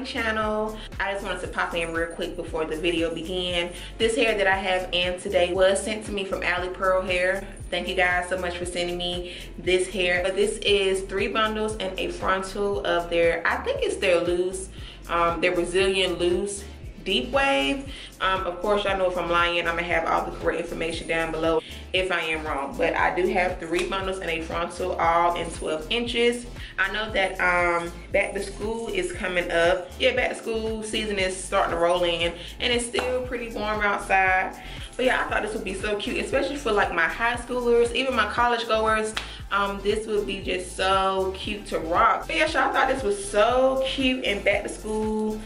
channel. I just wanted to pop in real quick before the video began. This hair that I have in today was sent to me from Alipearl hair. Thank you guys so much for sending me this hair. But this is 3 bundles and a frontal of their, I think it's their loose, their Brazilian loose deep wave. Of course, y'all know if I'm lying, I'm gonna have all the correct information down below if I am wrong. But I do have 3 bundles and a frontal, all in 12 inches. I know that back to school is coming up. Yeah, back to school season is starting to roll in, and it's still pretty warm outside. But yeah, I thought this would be so cute, especially for like my high schoolers, even my college goers. This would be just so cute to rock. But yeah, y'all, I thought this was so cute and back to school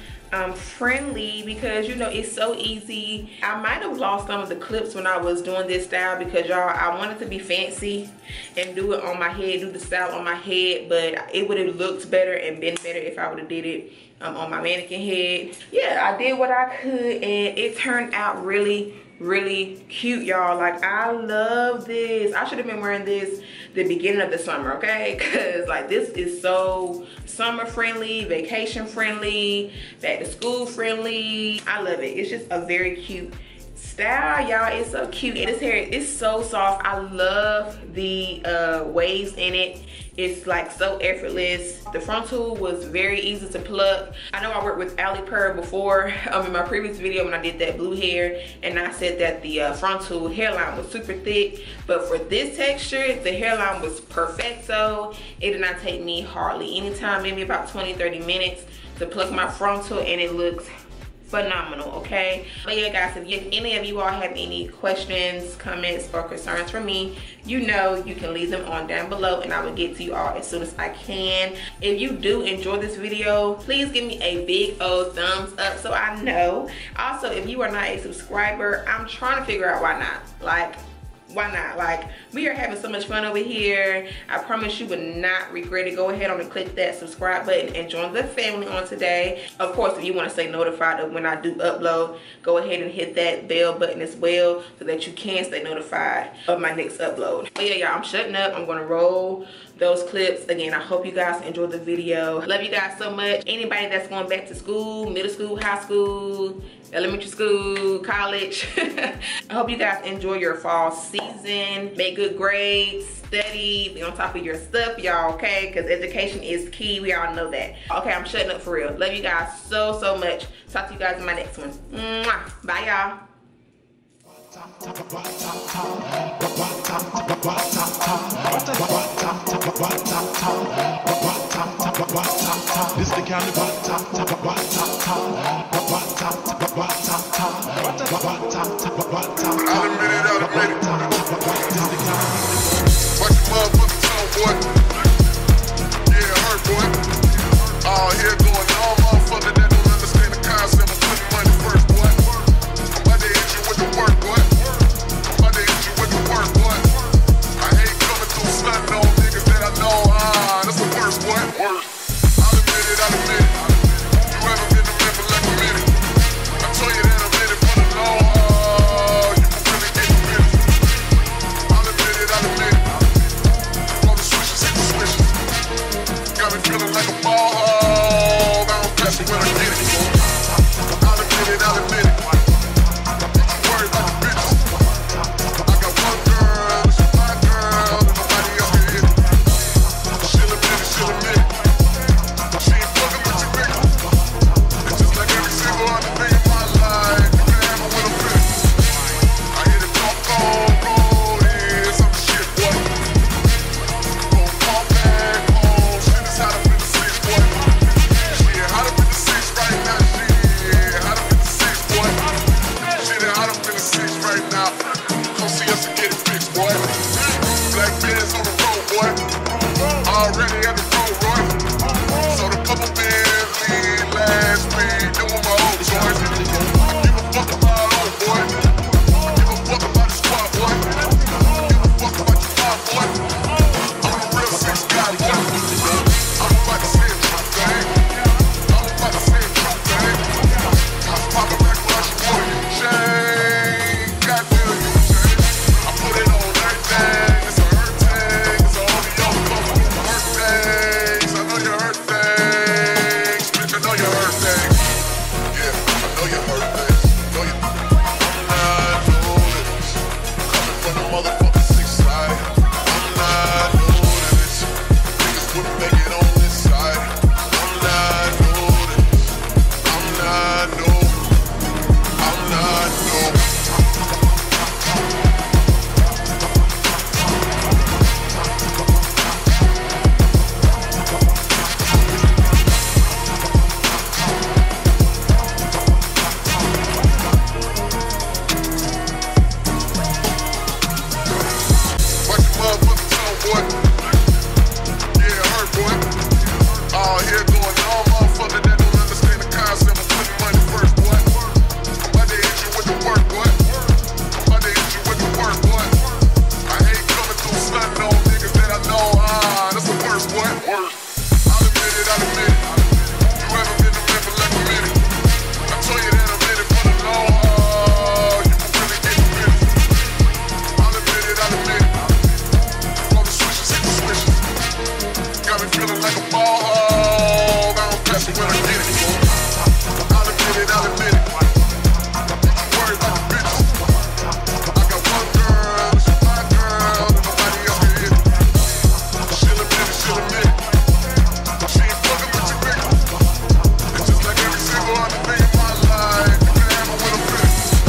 friendly, because you know it's so easy. I might have lost some of the clips when I was doing this style, because y'all, I wanted to be fancy and do it on my head, do the style on my head, but it would have looked better and been better if I would have did it on my mannequin head. Yeah, I did what I could and it turned out really cute, y'all. Like, I love this. I should have been wearing this the beginning of the summer, okay? Because like this is so summer friendly, vacation friendly, back to school friendly. I love it. It's just a very cute style, y'all. It's so cute, and this hair is so soft. I love the waves in it. It's like so effortless. The frontal was very easy to pluck. I know I worked with Alipearl before in my previous video when I did that blue hair, and I said that the frontal hairline was super thick, but for this texture the hairline was perfecto. It did not take me hardly any time, maybe about 20-30 minutes to pluck my frontal, and it looks phenomenal, okay? But yeah, guys, if any of you all have any questions, comments, or concerns for me, you know you can leave them on down below, and I will get to you all as soon as I can. If you do enjoy this video, please give me a big old thumbs up so I know. Also, if you are not a subscriber, I'm trying to figure out why not. Like, why not? Like, we are having so much fun over here. I promise you would not regret it. Go ahead on and click that subscribe button and join the family on today. Of course, if you want to stay notified of when I do upload, go ahead and hit that bell button as well so that you can stay notified of my next upload. But yeah, y'all, I'm shutting up. I'm gonna roll those clips. Again, I hope you guys enjoyed the video. Love you guys so much. Anybody that's going back to school, middle school, high school, elementary school, college, I hope you guys enjoy your fall season. Make good grades, study, be on top of your stuff, y'all, okay? Because education is key. We all know that. Okay, I'm shutting up for real. Love you guys so much. Talk to you guys in my next one. Mwah. Bye, y'all. This the kind of I'll admit it. Watch your motherfucking tongue, boy. Yeah, hurt, boy. All here going on, motherfucker that don't understand the concept of putting money first, boy. I'm about to hit you with the work, boy. I'm about to hit you with the work, boy. I hate coming through stunting on niggas that I know. That's the worst, boy. I'll admit it. You haven't been a man for like a minute. I told you that I'm in it for the long haul. You can really get the minute. I'll admit it. All the switches hit the switches. Got me feeling like a ball hog. I don't pass it when I get it. I'll admit it. Worry about the bitches. I got one girl, she's my girl, and nobody else can hit it. She'll admit it. She ain't fucking with you, nigga. It's just like every single other thing in my life. You can have it with a bitch. I hear the talk on, yeah, some shit, boy. Gon' call back home. Shit is hot up in the six, boy. Shit hot up in the six right I'll admit it, I'll admit it. You haven't been a member like a minute. I told you that I'm in it for the long haul. You can really get the business. I'll admit it, I'll admit it. All the switches hit the switches. Got me feeling like a ball hog. I don't pass it when I get it. I'll admit it, I'll admit it. Don't you worry about the bitches. I got one girl, she's my girl, and nobody else can hit it. She'll admit it, she'll admit it. She ain't fucking with your nigga. It's just like every single other thing in my life. You can have it with a bitch.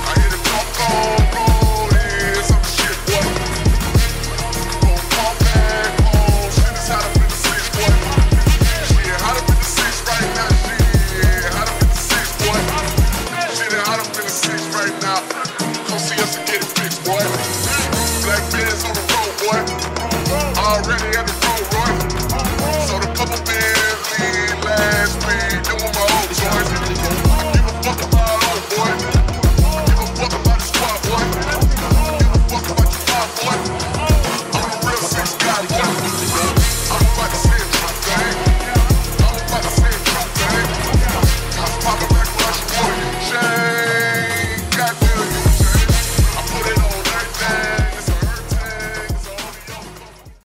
I hit it talk on road, yeah, some shit, boy. Gon' call back home, shit is hot up in the six, boy. Shit hot up in the six right now, shit hot up in the six, boy. Shit hot up in the six right now. Come see us and get it fixed, boy. Black Benz on the road, boy. Already at the